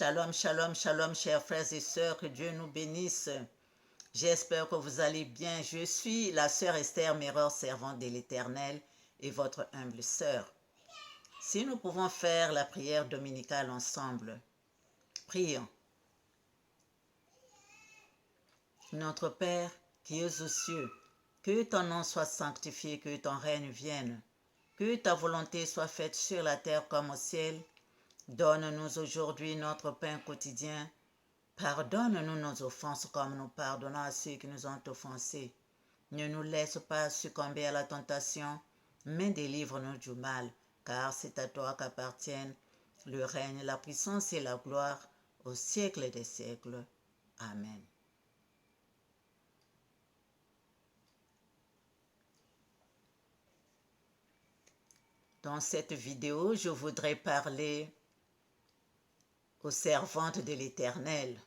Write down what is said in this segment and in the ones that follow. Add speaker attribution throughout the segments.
Speaker 1: Shalom, shalom, shalom, chers frères et sœurs, que Dieu nous bénisse. J'espère que vous allez bien. Je suis la sœur Esther Méreur, servante de l'Éternel et votre humble sœur. Si nous pouvons faire la prière dominicale ensemble, prions. Notre Père qui es aux cieux, que ton nom soit sanctifié, que ton règne vienne, que ta volonté soit faite sur la terre comme au ciel. Donne-nous aujourd'hui notre pain quotidien. Pardonne-nous nos offenses comme nous pardonnons à ceux qui nous ont offensés. Ne nous laisse pas succomber à la tentation, mais délivre-nous du mal, car c'est à toi qu'appartiennent le règne, la puissance et la gloire au siècle des siècles. Amen. Dans cette vidéo, je voudrais parler aux servantes de l'Éternel.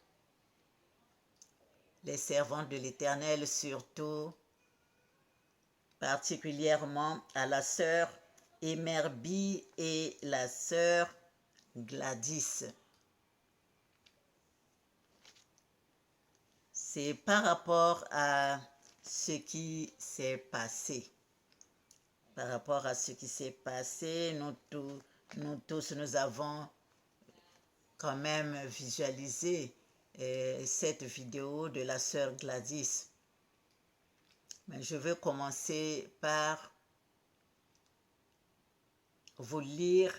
Speaker 1: Les servantes de l'Éternel, surtout, particulièrement à la sœur Emerbi et la sœur Gladys. C'est par rapport à ce qui s'est passé. Par rapport à ce qui s'est passé, nous tous, nous avons quand même visualisé cette vidéo de la sœur Gladys. Mais je veux commencer par vous lire,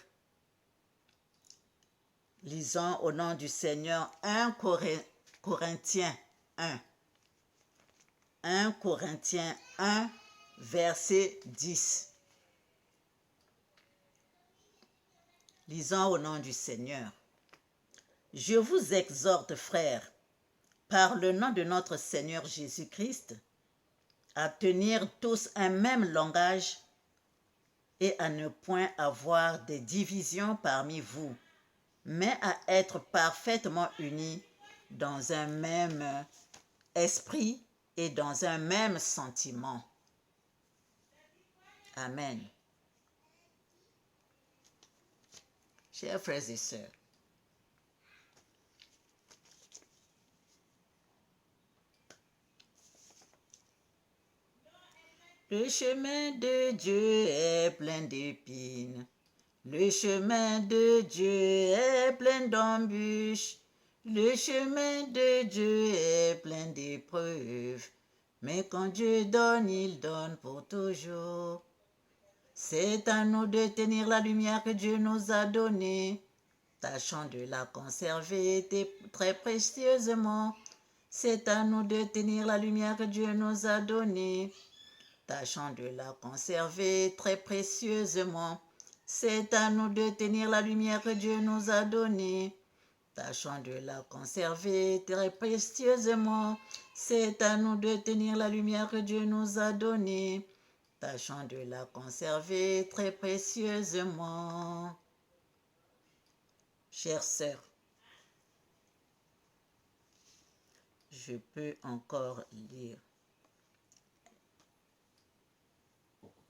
Speaker 1: lisons au nom du Seigneur 1 Corinthiens 1. 1 Corinthiens 1, verset 10. Lisons au nom du Seigneur. Je vous exhorte, frères, par le nom de notre Seigneur Jésus-Christ, à tenir tous un même langage et à ne point avoir des divisions parmi vous, mais à être parfaitement unis dans un même esprit et dans un même sentiment. Amen. Chers frères et sœurs, le chemin de Dieu est plein d'épines. Le chemin de Dieu est plein d'embûches. Le chemin de Dieu est plein d'épreuves. Mais quand Dieu donne, il donne pour toujours. C'est à nous de tenir la lumière que Dieu nous a donnée. Tâchons de la conserver très précieusement. C'est à nous de tenir la lumière que Dieu nous a donnée. Tâchons de la conserver très précieusement. C'est à nous de tenir la lumière que Dieu nous a donnée. Tâchons de la conserver très précieusement. C'est à nous de tenir la lumière que Dieu nous a donnée. Tâchons de la conserver très précieusement. Chères sœurs, je peux encore lire.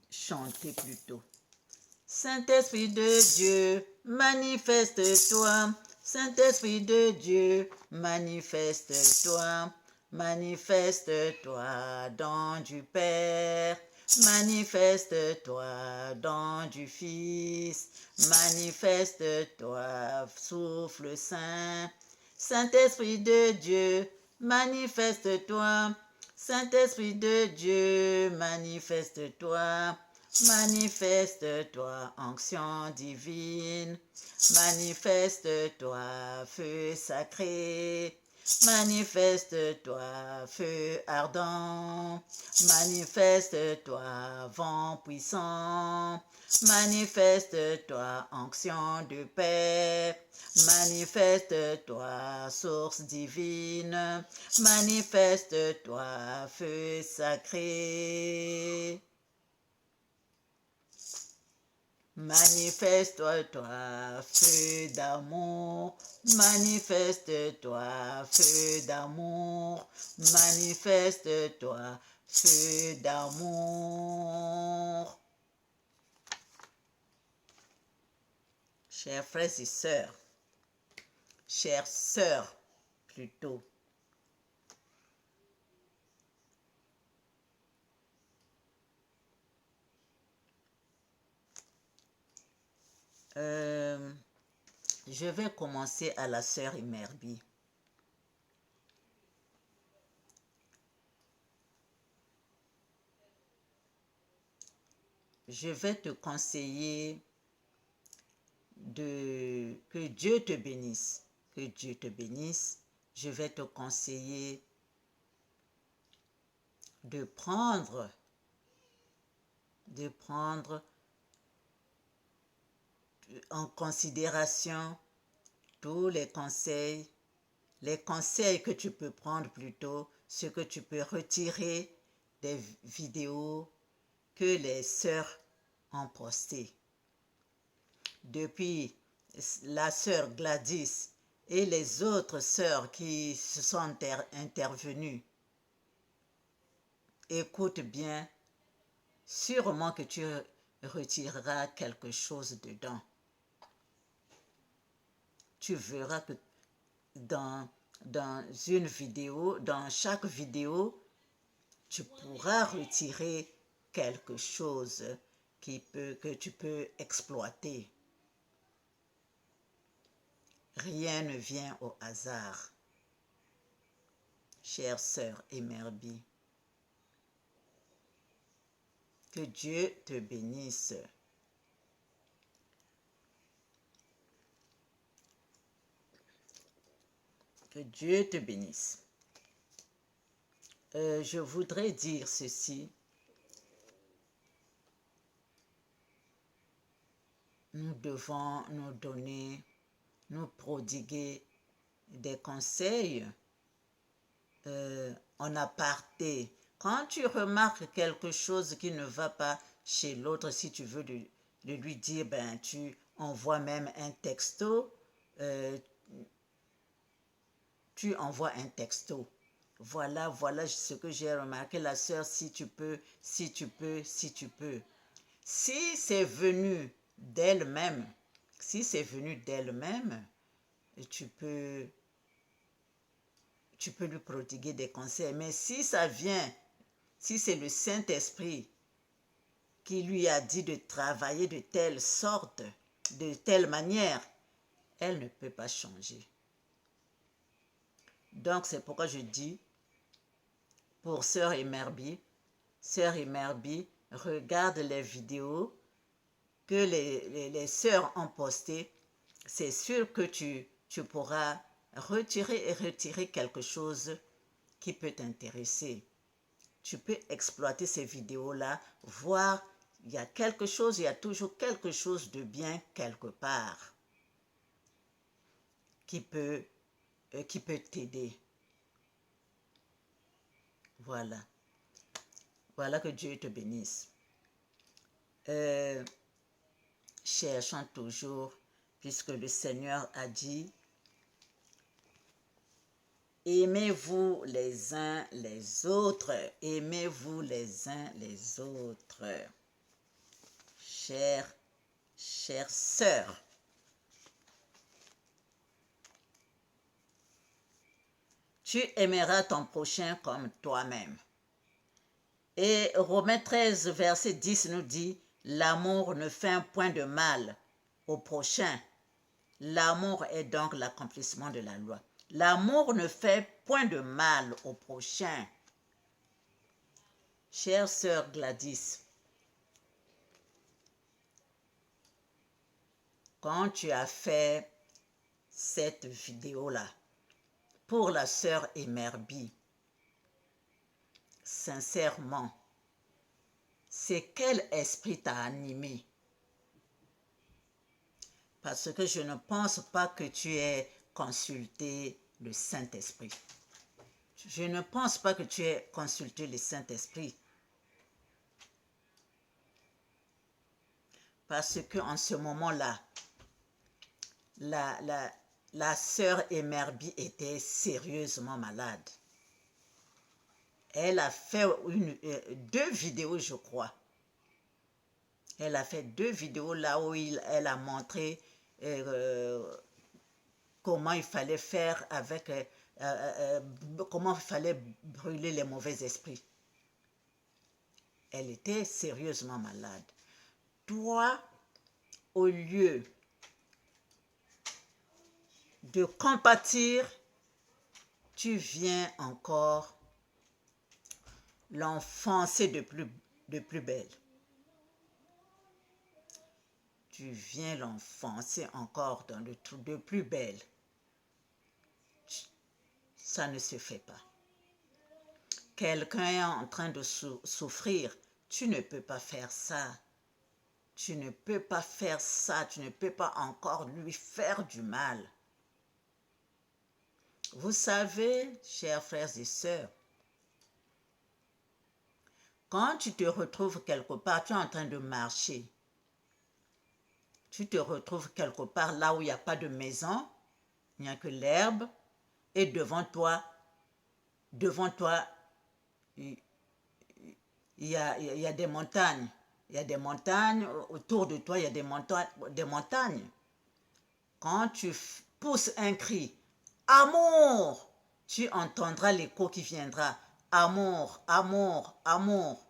Speaker 1: Chanter plutôt. Saint-Esprit de Dieu, manifeste-toi. Saint-Esprit de Dieu, manifeste-toi. Manifeste-toi dans du Père. Manifeste-toi dans du Fils. Manifeste-toi, souffle saint. Saint-Esprit de Dieu, manifeste-toi. Saint-Esprit de Dieu, manifeste-toi. Manifeste-toi, onction divine. Manifeste-toi, feu sacré. Manifeste-toi, feu ardent. Manifeste-toi, vent puissant. Manifeste-toi, onction de paix. Manifeste-toi, source divine. Manifeste-toi, feu sacré. Manifeste-toi, feu d'amour. Manifeste-toi, feu d'amour. Manifeste-toi, feu d'amour. Chers frères et sœurs, chère sœur, plutôt. Je vais commencer à la sœur Imerbi. Je vais te conseiller que Dieu te bénisse. Que Dieu te bénisse. Je vais te conseiller de prendre en considération tous les conseils que tu peux prendre plutôt, ce que tu peux retirer des vidéos que les sœurs ont postées. Depuis la sœur Gladys et les autres sœurs qui se sont intervenues, écoute bien, sûrement que tu retireras quelque chose dedans. Tu verras que dans une vidéo, dans chaque vidéo, tu pourras retirer quelque chose que tu peux exploiter. Rien ne vient au hasard. Chère sœur Imerbi, que Dieu te bénisse. Que Dieu te bénisse. Je voudrais dire ceci. Nous devons nous donner, nous prodiguer des conseils en aparté. Quand tu remarques quelque chose qui ne va pas chez l'autre, si tu veux de lui dire, ben tu envoies même un texto, tu envoies un texto. Voilà ce que j'ai remarqué, la sœur, si tu peux. Si c'est venu d'elle-même, tu peux lui prodiguer des conseils. Mais si ça vient, si c'est le Saint-Esprit qui lui a dit de travailler de telle sorte, de telle manière, elle ne peut pas changer. Donc c'est pourquoi je dis, pour sœur Imerbi, regarde les vidéos que les sœurs ont postées. C'est sûr que tu pourras retirer quelque chose qui peut t'intéresser. Tu peux exploiter ces vidéos-là, voir, il y a toujours quelque chose de bien quelque part qui peut t'aider. Voilà. Voilà, que Dieu te bénisse. Cherchons toujours, puisque le Seigneur a dit, aimez-vous les uns les autres. Aimez-vous les uns les autres. Chère sœur, tu aimeras ton prochain comme toi-même. Et Romains 13, verset 10 nous dit, l'amour ne fait un point de mal au prochain. L'amour est donc l'accomplissement de la loi. L'amour ne fait point de mal au prochain. Chère sœur Gladys, quand tu as fait cette vidéo-là pour la sœur Imerbi, sincèrement, c'est quel esprit t'a animé? Parce que je ne pense pas que tu aies consulté le Saint-Esprit. Je ne pense pas que tu aies consulté le Saint-Esprit. Parce qu'en ce moment-là, la sœur Imerbi était sérieusement malade. Elle a fait deux vidéos, je crois. Elle a fait deux vidéos là où elle a montré comment il fallait faire avec, comment il fallait brûler les mauvais esprits. Elle était sérieusement malade. Toi, au lieu de compatir, tu viens encore l'enfoncer de plus belle. Tu viens l'enfoncer encore dans le trou de plus belle. Ça ne se fait pas. Quelqu'un est en train de souffrir. Tu ne peux pas faire ça. Tu ne peux pas faire ça. Tu ne peux pas encore lui faire du mal. Vous savez, chers frères et sœurs, quand tu te retrouves quelque part, tu es en train de marcher. Tu te retrouves quelque part là où il n'y a pas de maison, il n'y a que l'herbe, et devant toi, il y a des montagnes. Il y a des montagnes, autour de toi, il y a des montagnes. Quand tu pousses un cri, amour, tu entendras l'écho qui viendra. Amour, amour, amour.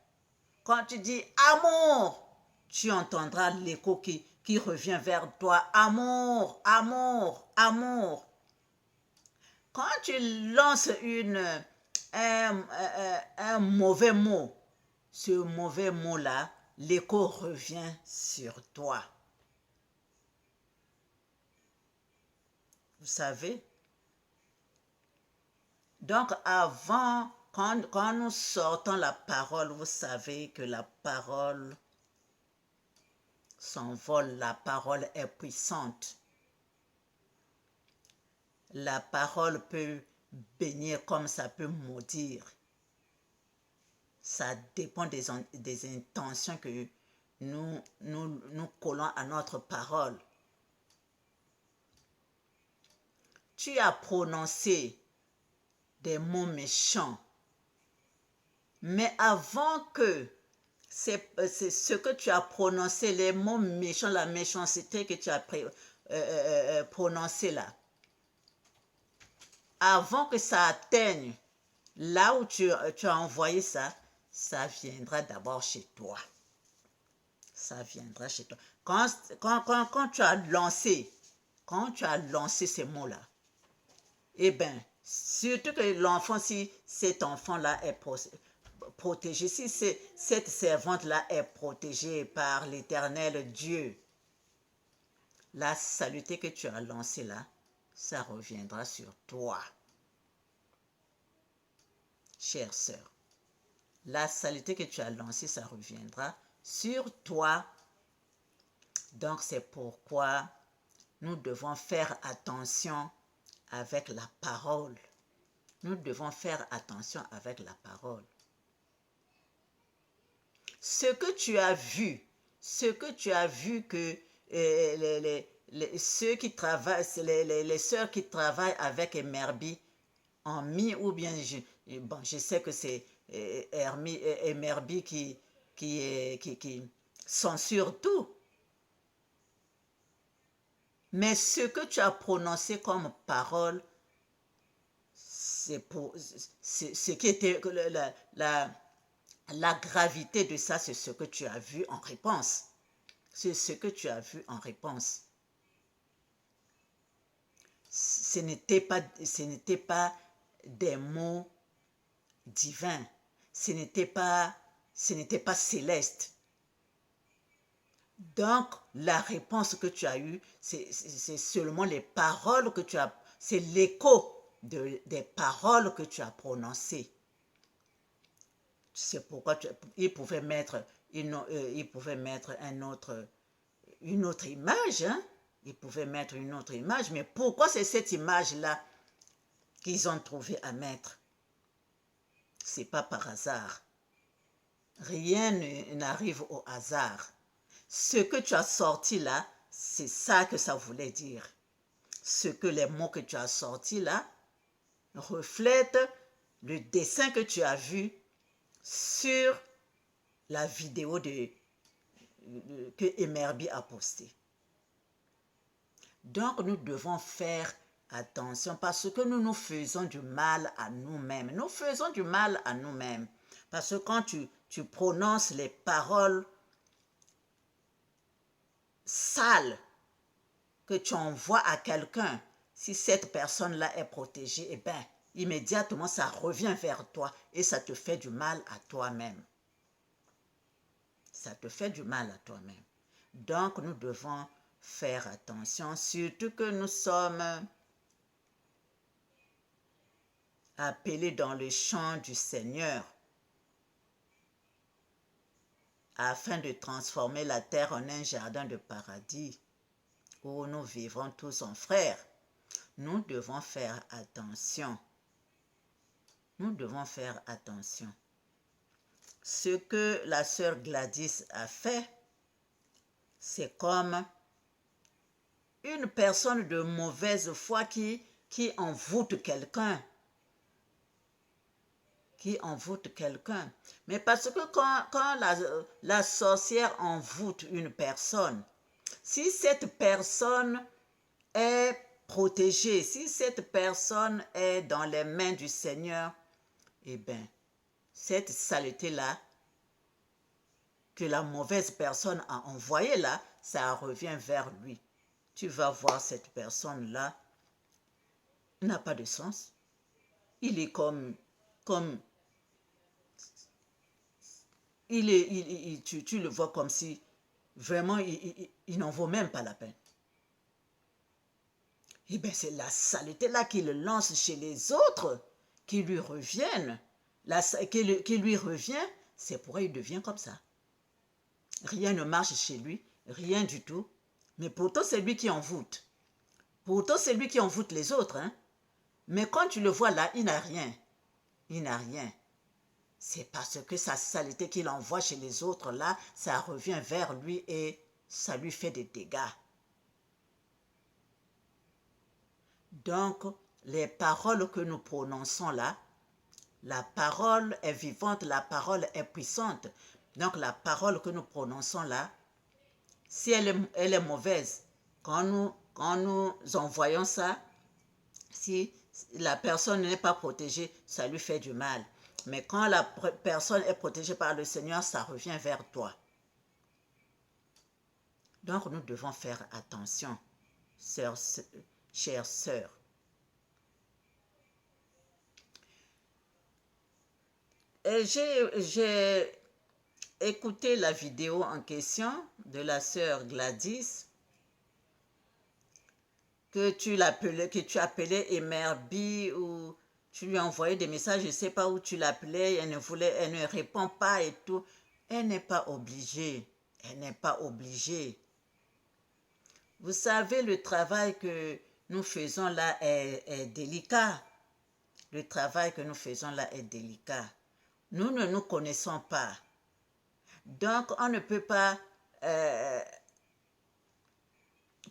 Speaker 1: Quand tu dis amour, tu entendras l'écho qui revient vers toi. Amour, amour, amour. Quand tu lances un mauvais mot, ce mauvais mot-là, l'écho revient sur toi. Vous savez? Donc avant, quand nous sortons la parole, vous savez que la parole s'envole, la parole est puissante. La parole peut bénir comme ça peut maudire. Ça dépend des intentions que nous collons à notre parole. Tu as prononcé des mots méchants, mais avant que c'est ce que tu as prononcé, les mots méchants, la méchanceté que tu as prononcé là, avant que ça atteigne là où tu as envoyé ça, ça viendra d'abord chez toi. Ça viendra chez toi. Quand tu as lancé, ces mots-là, eh bien, surtout que l'enfant, si cet enfant-là est protégé, si cette servante-là est protégée par l'Éternel Dieu, la saleté que tu as lancée là, ça reviendra sur toi. Chère sœur, la saleté que tu as lancée, ça reviendra sur toi. Donc c'est pourquoi nous devons faire attention avec la parole. Nous devons faire attention avec la parole. Ce que tu as vu que ceux qui travaillent, les sœurs qui travaillent avec Emerbi ont mis, ou bien je sais que c'est Emerbi qui censure tout. Mais ce que tu as prononcé comme parole, c'est ce qui était la gravité de ça, c'est ce que tu as vu en réponse. C'est ce que tu as vu en réponse. Ce n'était pas des mots divins. Ce n'était pas céleste. Donc, la réponse que tu as eue, c'est seulement les paroles que tu as, c'est l'écho des paroles que tu as prononcées. C'est pourquoi il pouvait mettre une autre image, hein? Ils pouvaient mettre une autre image, mais pourquoi c'est cette image-là qu'ils ont trouvé à mettre? C'est pas par hasard. Rien n'arrive au hasard. Ce que tu as sorti là, c'est ça que ça voulait dire. Les mots que tu as sortis là reflètent le dessin que tu as vu sur la vidéo que Emerbi a postée. Donc nous devons faire attention parce que nous nous faisons du mal à nous-mêmes. Nous faisons du mal à nous-mêmes. Parce que quand tu prononces les paroles sales que tu envoies à quelqu'un, si cette personne-là est protégée, eh bien, immédiatement, ça revient vers toi et ça te fait du mal à toi-même. Ça te fait du mal à toi-même. Donc, nous devons faire attention, surtout que nous sommes appelés dans le champ du Seigneur afin de transformer la terre en un jardin de paradis où nous vivrons tous en frères. Nous devons faire attention. Nous devons faire attention. Ce que la sœur Gladys a fait, c'est comme une personne de mauvaise foi qui envoûte quelqu'un. Qui envoûte quelqu'un. Mais parce que quand la sorcière envoûte une personne, si cette personne est protégée, si cette personne est dans les mains du Seigneur, eh bien, cette saleté-là que la mauvaise personne a envoyée là, ça revient vers lui. Tu vas voir cette personne-là, n'a pas de sens. Il est comme tu le vois comme si vraiment il n'en vaut même pas la peine. Eh bien, c'est la saleté là qu'il lance chez les autres qui lui reviennent. Qui lui revient, c'est pourquoi il devient comme ça. Rien ne marche chez lui, rien du tout. Mais pourtant, c'est lui qui envoûte. Pourtant, c'est lui qui envoûte les autres. Hein? Mais quand tu le vois là, il n'a rien. Il n'a rien. C'est parce que sa saleté qu'il envoie chez les autres là, ça revient vers lui et ça lui fait des dégâts. Donc, les paroles que nous prononçons là, la parole est vivante, la parole est puissante. Donc, la parole que nous prononçons là, si elle est mauvaise, quand nous envoyons ça, si la personne n'est pas protégée, ça lui fait du mal. Mais quand la personne est protégée par le Seigneur, ça revient vers toi. Donc, nous devons faire attention, chères sœurs. J'ai écouté la vidéo en question de la sœur Gladys que tu appelais Emerbi ou tu lui as envoyé des messages, je ne sais pas où tu l'appelais, elle ne répond pas et tout. Elle n'est pas obligée. Elle n'est pas obligée. Vous savez, le travail que nous faisons là est délicat. Le travail que nous faisons là est délicat. Nous ne nous connaissons pas. Donc, on ne peut pas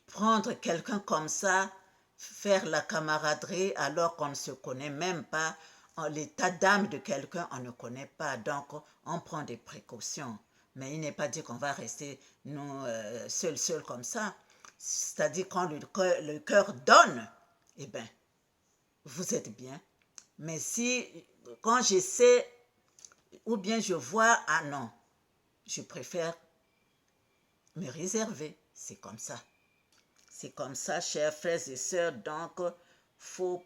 Speaker 1: prendre quelqu'un comme ça, faire la camaraderie alors qu'on ne se connaît même pas. L'état d'âme de quelqu'un, on ne connaît pas. Donc, on prend des précautions. Mais il n'est pas dit qu'on va rester nous seuls comme ça. C'est-à-dire quand le cœur donne, eh bien, vous êtes bien. Mais quand j'essaie, ou bien je vois, ah non, je préfère me réserver. C'est comme ça. C'est comme ça, chers frères et sœurs. Donc, faut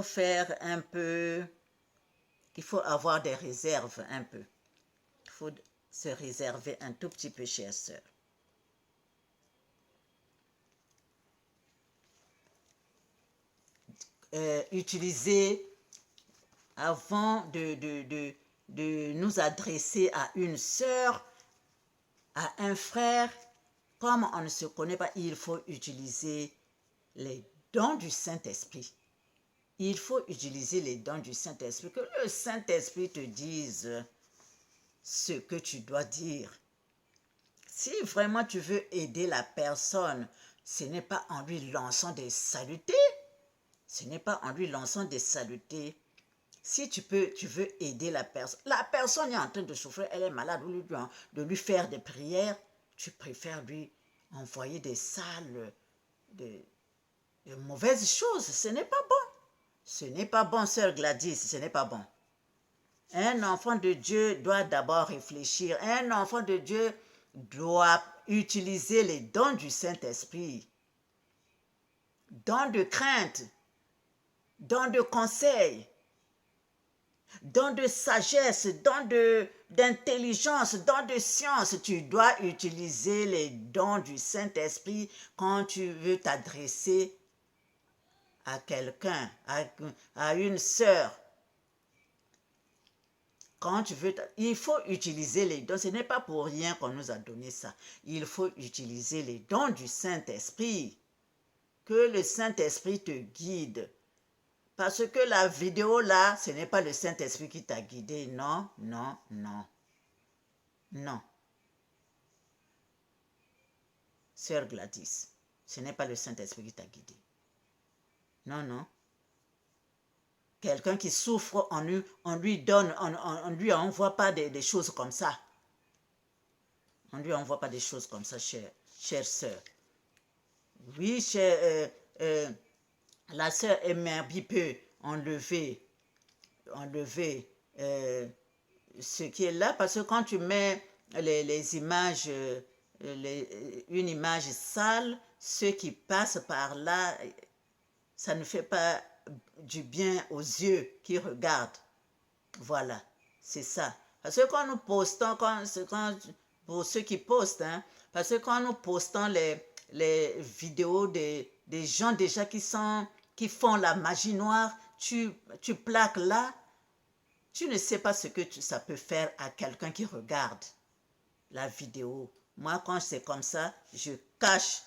Speaker 1: faire un peu, il faut avoir des réserves un peu. Il faut se réserver un tout petit peu, chères sœurs. Utiliser avant de nous adresser à une sœur, à un frère, comme on ne se connaît pas, il faut utiliser les dons du Saint-Esprit. Il faut utiliser les dons du Saint-Esprit, que le Saint-Esprit te dise ce que tu dois dire. Si vraiment tu veux aider la personne, ce n'est pas en lui lançant des salutés. Ce n'est pas en lui lançant des salutés. Si tu veux aider la personne est en train de souffrir, elle est malade, au lieu de lui faire des prières, tu préfères lui envoyer des sales, de mauvaises choses. Ce n'est pas bon. Ce n'est pas bon, sœur Gladys, ce n'est pas bon. Un enfant de Dieu doit d'abord réfléchir. Un enfant de Dieu doit utiliser les dons du Saint-Esprit. Dons de crainte, dons de conseil, dons de sagesse, dons d'intelligence, dons de science. Tu dois utiliser les dons du Saint-Esprit quand tu veux t'adresser à quelqu'un, à une sœur. Quand tu veux, il faut utiliser les dons. Ce n'est pas pour rien qu'on nous a donné ça. Il faut utiliser les dons du Saint-Esprit. Que le Saint-Esprit te guide. Parce que la vidéo là, ce n'est pas le Saint-Esprit qui t'a guidé. Non, non, non. Non. Sœur Gladys, ce n'est pas le Saint-Esprit qui t'a guidé. Non, non. Quelqu'un qui souffre, on lui donne, on lui envoie pas des choses comme ça. On ne lui envoie pas des choses comme ça, chère sœur. Oui, la sœur Emerbi peut enlever ce qui est là, parce que quand tu mets les images, une image sale, ceux qui passent par là, ça ne fait pas du bien aux yeux qui regardent. Voilà, c'est ça. Parce que quand nous postons, pour ceux qui postent, hein, parce que quand nous postons les vidéos des gens déjà qui font la magie noire, tu plaques là, tu ne sais pas ce que ça peut faire à quelqu'un qui regarde la vidéo. Moi, quand c'est comme ça, je cache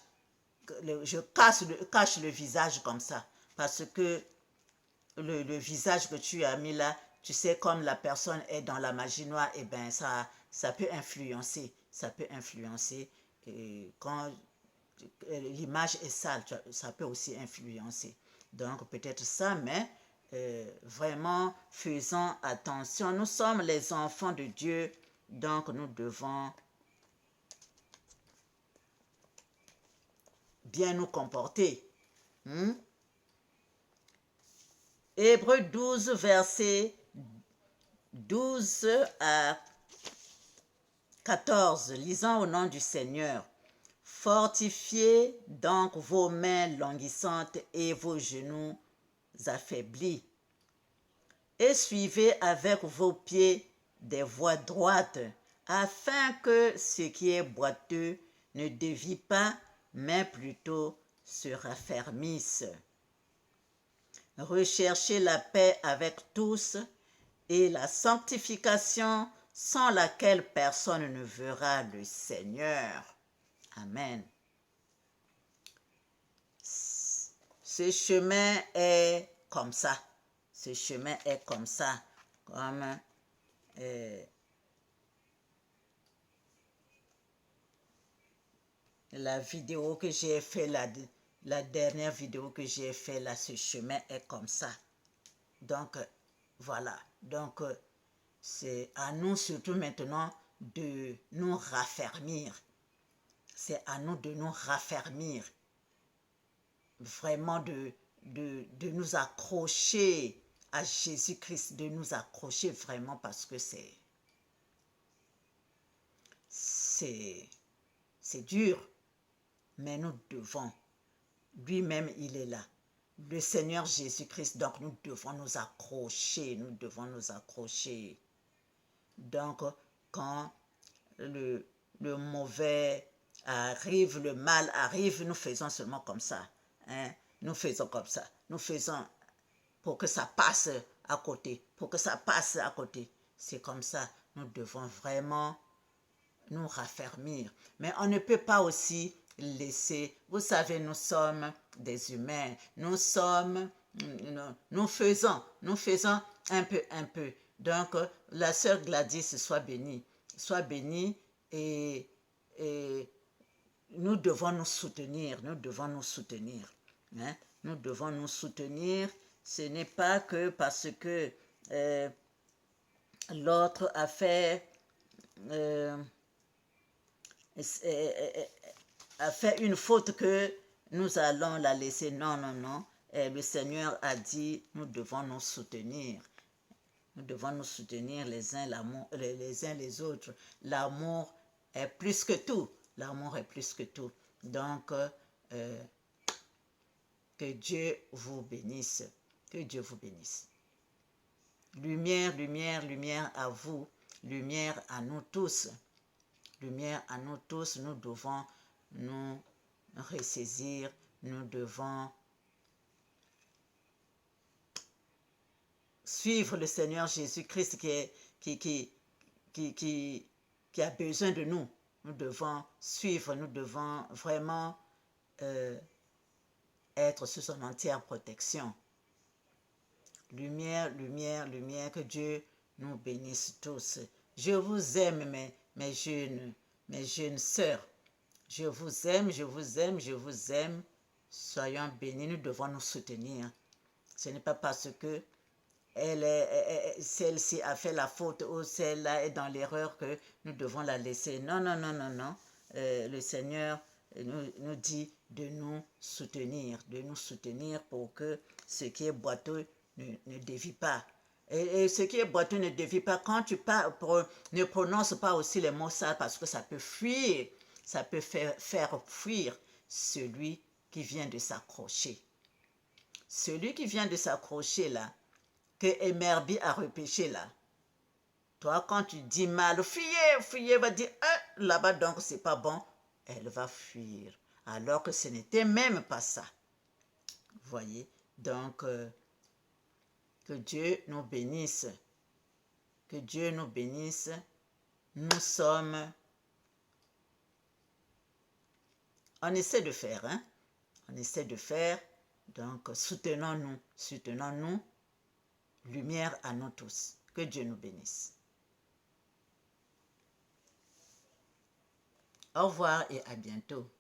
Speaker 1: le visage comme ça. Parce que le visage que tu as mis là, tu sais, comme la personne est dans la magie noire, et bien ça peut influencer. Ça peut influencer. Et quand l'image est sale, ça peut aussi influencer. Donc peut-être ça, mais vraiment faisons attention. Nous sommes les enfants de Dieu, donc nous devons bien nous comporter. Hébreux 12, versets 12 à 14. Lisons au nom du Seigneur. Fortifiez donc vos mains languissantes et vos genoux affaiblis. Et suivez avec vos pieds des voies droites, afin que ce qui est boiteux ne dévie pas, mais plutôt se raffermisse. Recherchez la paix avec tous et la sanctification sans laquelle personne ne verra le Seigneur. Amen. Ce chemin est comme ça. Ce chemin est comme ça. Comme la vidéo que j'ai fait, la dernière vidéo que j'ai fait là, ce chemin est comme ça. Donc, voilà. Donc, c'est à nous surtout maintenant de nous raffermir. C'est à nous de nous raffermir. Vraiment de nous accrocher à Jésus-Christ, de nous accrocher vraiment parce que c'est dur. Mais nous devons, lui-même il est là. Le Seigneur Jésus-Christ, donc nous devons nous accrocher, nous devons nous accrocher. Donc, quand le mauvais arrive, le mal arrive, nous faisons seulement comme ça. Hein? Nous faisons comme ça. Nous faisons pour que ça passe à côté. Pour que ça passe à côté. C'est comme ça. Nous devons vraiment nous raffermir. Mais on ne peut pas aussi laisser. Vous savez, nous sommes des humains. Nous faisons un peu. Donc, la sœur Gladys soit bénie. Soit bénie et nous devons nous soutenir. Nous devons nous soutenir. Hein? Nous devons nous soutenir. Ce n'est pas que parce que l'autre a fait fait une faute que nous allons la laisser. Non, non, non. Et le Seigneur a dit, nous devons nous soutenir. Nous devons nous soutenir les uns, les uns les autres. L'amour est plus que tout. L'amour est plus que tout. Donc, que Dieu vous bénisse. Que Dieu vous bénisse. Lumière, lumière, lumière à vous. Lumière à nous tous. Lumière à nous tous. Nous devons nous ressaisir. Nous devons suivre le Seigneur Jésus-Christ qui a besoin de nous. Nous devons suivre, nous devons vraiment être sous son entière protection. Lumière, lumière, lumière, que Dieu nous bénisse tous. Je vous aime, mes jeunes sœurs. Je vous aime, je vous aime, je vous aime. Soyons bénis, nous devons nous soutenir. Ce n'est pas parce que celle-ci a fait la faute ou celle-là est dans l'erreur que nous devons la laisser. Non, non, non, non, non. Le Seigneur nous dit de nous soutenir pour que ce qui est boiteux ne dévie pas. Et ce qui est boiteux ne dévie pas. Quand tu parles, ne prononce pas aussi les mots sales parce que ça peut fuir, ça peut faire fuir celui qui vient de s'accrocher. Celui qui vient de s'accrocher là, que Emerbi a repêché là. Toi, quand tu dis mal, fuyez, va dire, là-bas donc c'est pas bon, elle va fuir. Alors que ce n'était même pas ça. Vous voyez? Donc, que Dieu nous bénisse. Que Dieu nous bénisse. Nous sommes... On essaie de faire, hein? On essaie de faire. Donc, soutenons-nous. Soutenons-nous. Lumière à nous tous. Que Dieu nous bénisse. Au revoir et à bientôt.